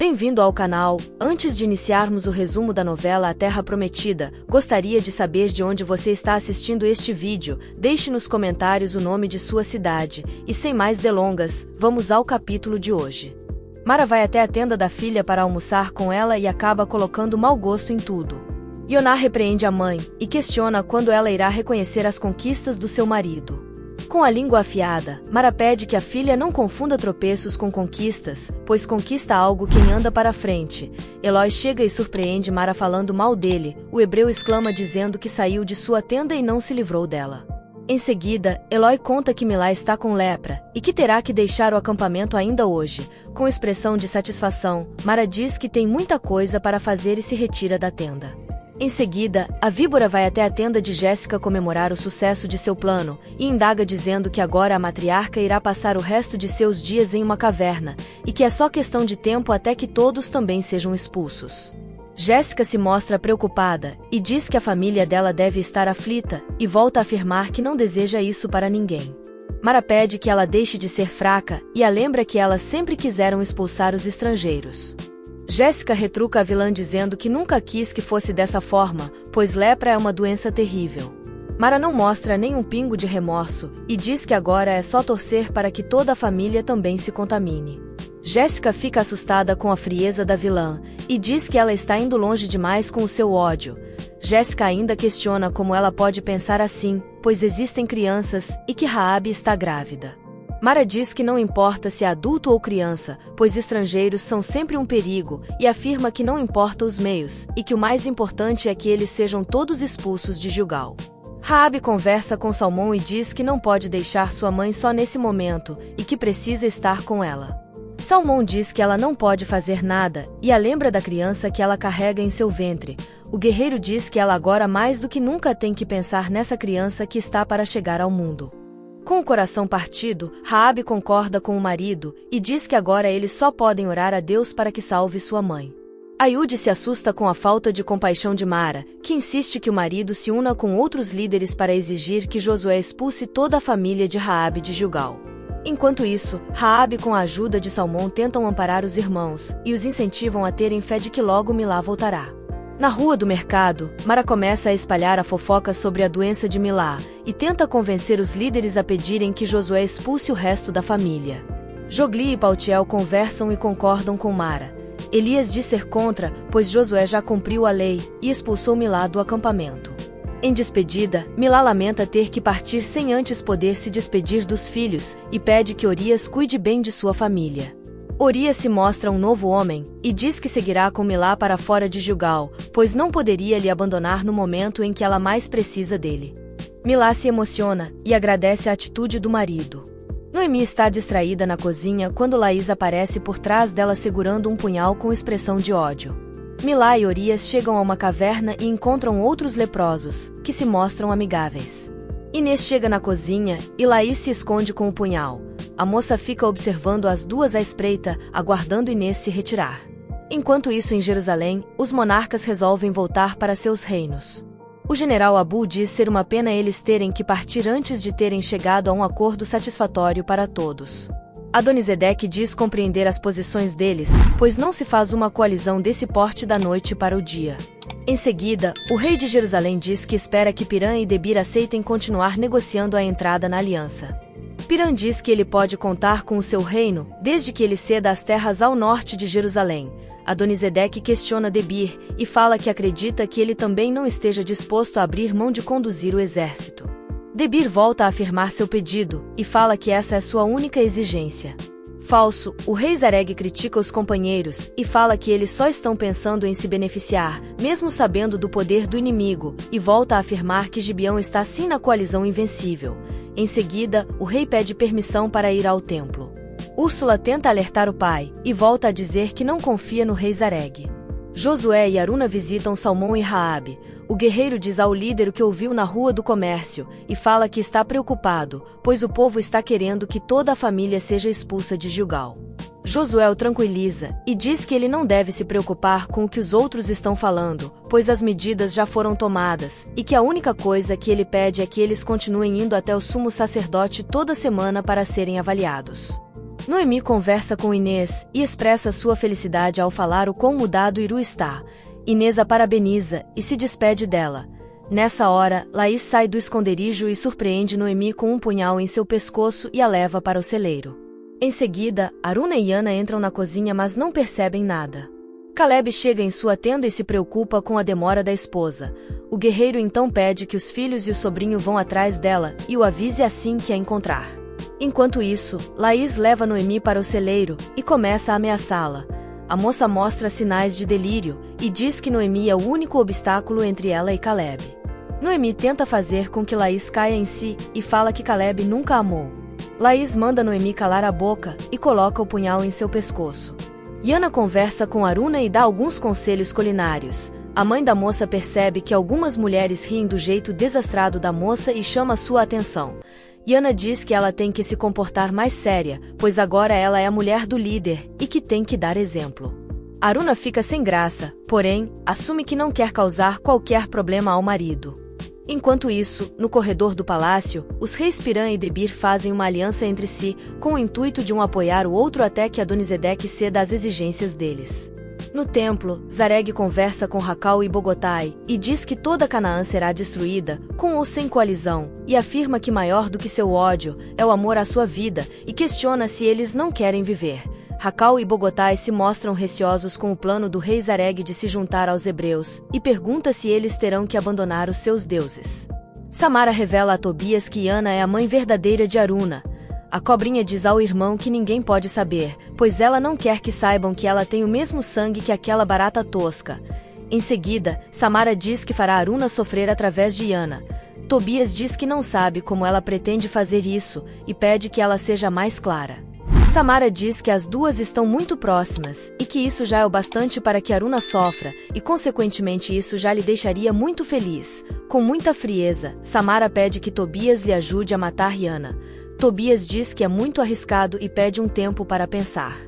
Bem-vindo ao canal. Antes de iniciarmos o resumo da novela A Terra Prometida, gostaria de saber de onde você está assistindo este vídeo. Deixe nos comentários o nome de sua cidade. E sem mais delongas, vamos ao capítulo de hoje. Mara vai até a tenda da filha para almoçar com ela e acaba colocando mau gosto em tudo. Yoná repreende a mãe e questiona quando ela irá reconhecer as conquistas do seu marido. Com a língua afiada, Mara pede que a filha não confunda tropeços com conquistas, pois conquista algo quem anda para frente. Eloi chega e surpreende Mara falando mal dele. O hebreu exclama dizendo que saiu de sua tenda e não se livrou dela. Em seguida, Eloi conta que Milá está com lepra e que terá que deixar o acampamento ainda hoje. Com expressão de satisfação, Mara diz que tem muita coisa para fazer e se retira da tenda. Em seguida, a víbora vai até a tenda de Jéssica comemorar o sucesso de seu plano e indaga dizendo que agora a matriarca irá passar o resto de seus dias em uma caverna e que é só questão de tempo até que todos também sejam expulsos. Jéssica se mostra preocupada e diz que a família dela deve estar aflita e volta a afirmar que não deseja isso para ninguém. Mara pede que ela deixe de ser fraca e a lembra que elas sempre quiseram expulsar os estrangeiros. Jéssica retruca a vilã dizendo que nunca quis que fosse dessa forma, pois lepra é uma doença terrível. Mara não mostra nem um pingo de remorso e diz que agora é só torcer para que toda a família também se contamine. Jéssica fica assustada com a frieza da vilã e diz que ela está indo longe demais com o seu ódio. Jéssica ainda questiona como ela pode pensar assim, pois existem crianças e que Raabe está grávida. Mara diz que não importa se é adulto ou criança, pois estrangeiros são sempre um perigo, e afirma que não importa os meios, e que o mais importante é que eles sejam todos expulsos de Gilgal. Raabe conversa com Salmão e diz que não pode deixar sua mãe só nesse momento, e que precisa estar com ela. Salmão diz que ela não pode fazer nada, e a lembra da criança que ela carrega em seu ventre. O guerreiro diz que ela agora mais do que nunca tem que pensar nessa criança que está para chegar ao mundo. Com o coração partido, Raabe concorda com o marido e diz que agora eles só podem orar a Deus para que salve sua mãe. Aíude se assusta com a falta de compaixão de Mara, que insiste que o marido se una com outros líderes para exigir que Josué expulse toda a família de Raabe de Gilgal. Enquanto isso, Raabe com a ajuda de Salmão tentam amparar os irmãos e os incentivam a terem fé de que logo Milá voltará. Na rua do mercado, Mara começa a espalhar a fofoca sobre a doença de Milá e tenta convencer os líderes a pedirem que Josué expulse o resto da família. Jogli e Paltiel conversam e concordam com Mara. Elias diz ser contra, pois Josué já cumpriu a lei e expulsou Milá do acampamento. Em despedida, Milá lamenta ter que partir sem antes poder se despedir dos filhos e pede que Orias cuide bem de sua família. Orias se mostra um novo homem e diz que seguirá com Milá para fora de Gilgal, pois não poderia lhe abandonar no momento em que ela mais precisa dele. Milá se emociona e agradece a atitude do marido. Noemi está distraída na cozinha quando Laís aparece por trás dela segurando um punhal com expressão de ódio. Milá e Orias chegam a uma caverna e encontram outros leprosos, que se mostram amigáveis. Inês chega na cozinha e Laís se esconde com o punhal. A moça fica observando as duas à espreita, aguardando Inês se retirar. Enquanto isso, em Jerusalém, os monarcas resolvem voltar para seus reinos. O general Abu diz ser uma pena eles terem que partir antes de terem chegado a um acordo satisfatório para todos. Adonisedeque diz compreender as posições deles, pois não se faz uma coalizão desse porte da noite para o dia. Em seguida, o rei de Jerusalém diz que espera que Pirã e Debir aceitem continuar negociando a entrada na aliança. Pirã diz que ele pode contar com o seu reino, desde que ele ceda as terras ao norte de Jerusalém. Adonisedeque questiona Debir e fala que acredita que ele também não esteja disposto a abrir mão de conduzir o exército. Debir volta a afirmar seu pedido e fala que essa é sua única exigência. Falso, o rei Zareg critica os companheiros e fala que eles só estão pensando em se beneficiar, mesmo sabendo do poder do inimigo, e volta a afirmar que Gibeão está sim na coalizão invencível. Em seguida, o rei pede permissão para ir ao templo. Úrsula tenta alertar o pai e volta a dizer que não confia no rei Zareg. Josué e Aruna visitam Salmão e Raabe. O guerreiro diz ao líder o que ouviu na rua do comércio e fala que está preocupado, pois o povo está querendo que toda a família seja expulsa de Gilgal. Josué o tranquiliza e diz que ele não deve se preocupar com o que os outros estão falando, pois as medidas já foram tomadas, e que a única coisa que ele pede é que eles continuem indo até o sumo sacerdote toda semana para serem avaliados. Noemi conversa com Inês e expressa sua felicidade ao falar o quão mudado Iru está. Inês a parabeniza e se despede dela. Nessa hora, Laís sai do esconderijo e surpreende Noemi com um punhal em seu pescoço e a leva para o celeiro. Em seguida, Aruna e Ana entram na cozinha, mas não percebem nada. Caleb chega em sua tenda e se preocupa com a demora da esposa. O guerreiro então pede que os filhos e o sobrinho vão atrás dela e o avise assim que a encontrar. Enquanto isso, Laís leva Noemi para o celeiro e começa a ameaçá-la. A moça mostra sinais de delírio e diz que Noemi é o único obstáculo entre ela e Caleb. Noemi tenta fazer com que Laís caia em si e fala que Caleb nunca a amou. Laís manda Noemi calar a boca e coloca o punhal em seu pescoço. Ana conversa com Aruna e dá alguns conselhos culinários. A mãe da moça percebe que algumas mulheres riem do jeito desastrado da moça e chama sua atenção. Ana diz que ela tem que se comportar mais séria, pois agora ela é a mulher do líder e que tem que dar exemplo. Aruna fica sem graça, porém, assume que não quer causar qualquer problema ao marido. Enquanto isso, no corredor do palácio, os reis Piran e Debir fazem uma aliança entre si, com o intuito de um apoiar o outro até que Adonisedec ceda às exigências deles. No templo, Zareg conversa com Racal e Bogotai, e diz que toda Canaã será destruída, com ou sem coalizão, e afirma que maior do que seu ódio, é o amor à sua vida, e questiona se eles não querem viver. Racal e Bogotai se mostram receosos com o plano do rei Zareg de se juntar aos hebreus, e pergunta se eles terão que abandonar os seus deuses. Samara revela a Tobias que Ana é a mãe verdadeira de Aruna. A cobrinha diz ao irmão que ninguém pode saber, pois ela não quer que saibam que ela tem o mesmo sangue que aquela barata tosca. Em seguida, Samara diz que fará Aruna sofrer através de Ana. Tobias diz que não sabe como ela pretende fazer isso, e pede que ela seja mais clara. Samara diz que as duas estão muito próximas, e que isso já é o bastante para que Aruna sofra, e consequentemente isso já lhe deixaria muito feliz. Com muita frieza, Samara pede que Tobias lhe ajude a matar Ana. Tobias diz que é muito arriscado e pede um tempo para pensar.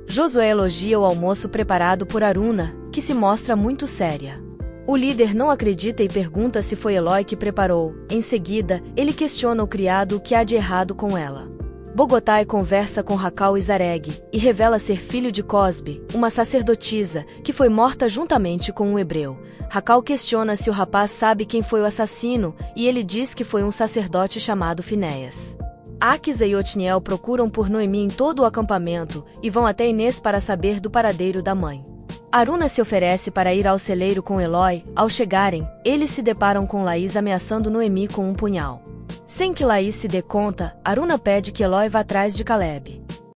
Josué elogia o almoço preparado por Aruna, que se mostra muito séria. O líder não acredita e pergunta se foi Eloi que preparou. Em seguida, ele questiona o criado o que há de errado com ela. Bogotai conversa com Racal e Zareg, e revela ser filho de Cosbe, uma sacerdotisa, que foi morta juntamente com um hebreu. Racal questiona se o rapaz sabe quem foi o assassino, e ele diz que foi um sacerdote chamado Finéias. Áquisa e Otniel procuram por Noemi em todo o acampamento, e vão até Inês para saber do paradeiro da mãe. Aruna se oferece para ir ao celeiro com Eloi. Ao chegarem, eles se deparam com Laís ameaçando Noemi com um punhal. Sem que Laís se dê conta, Aruna pede que Eloi vá atrás de Caleb.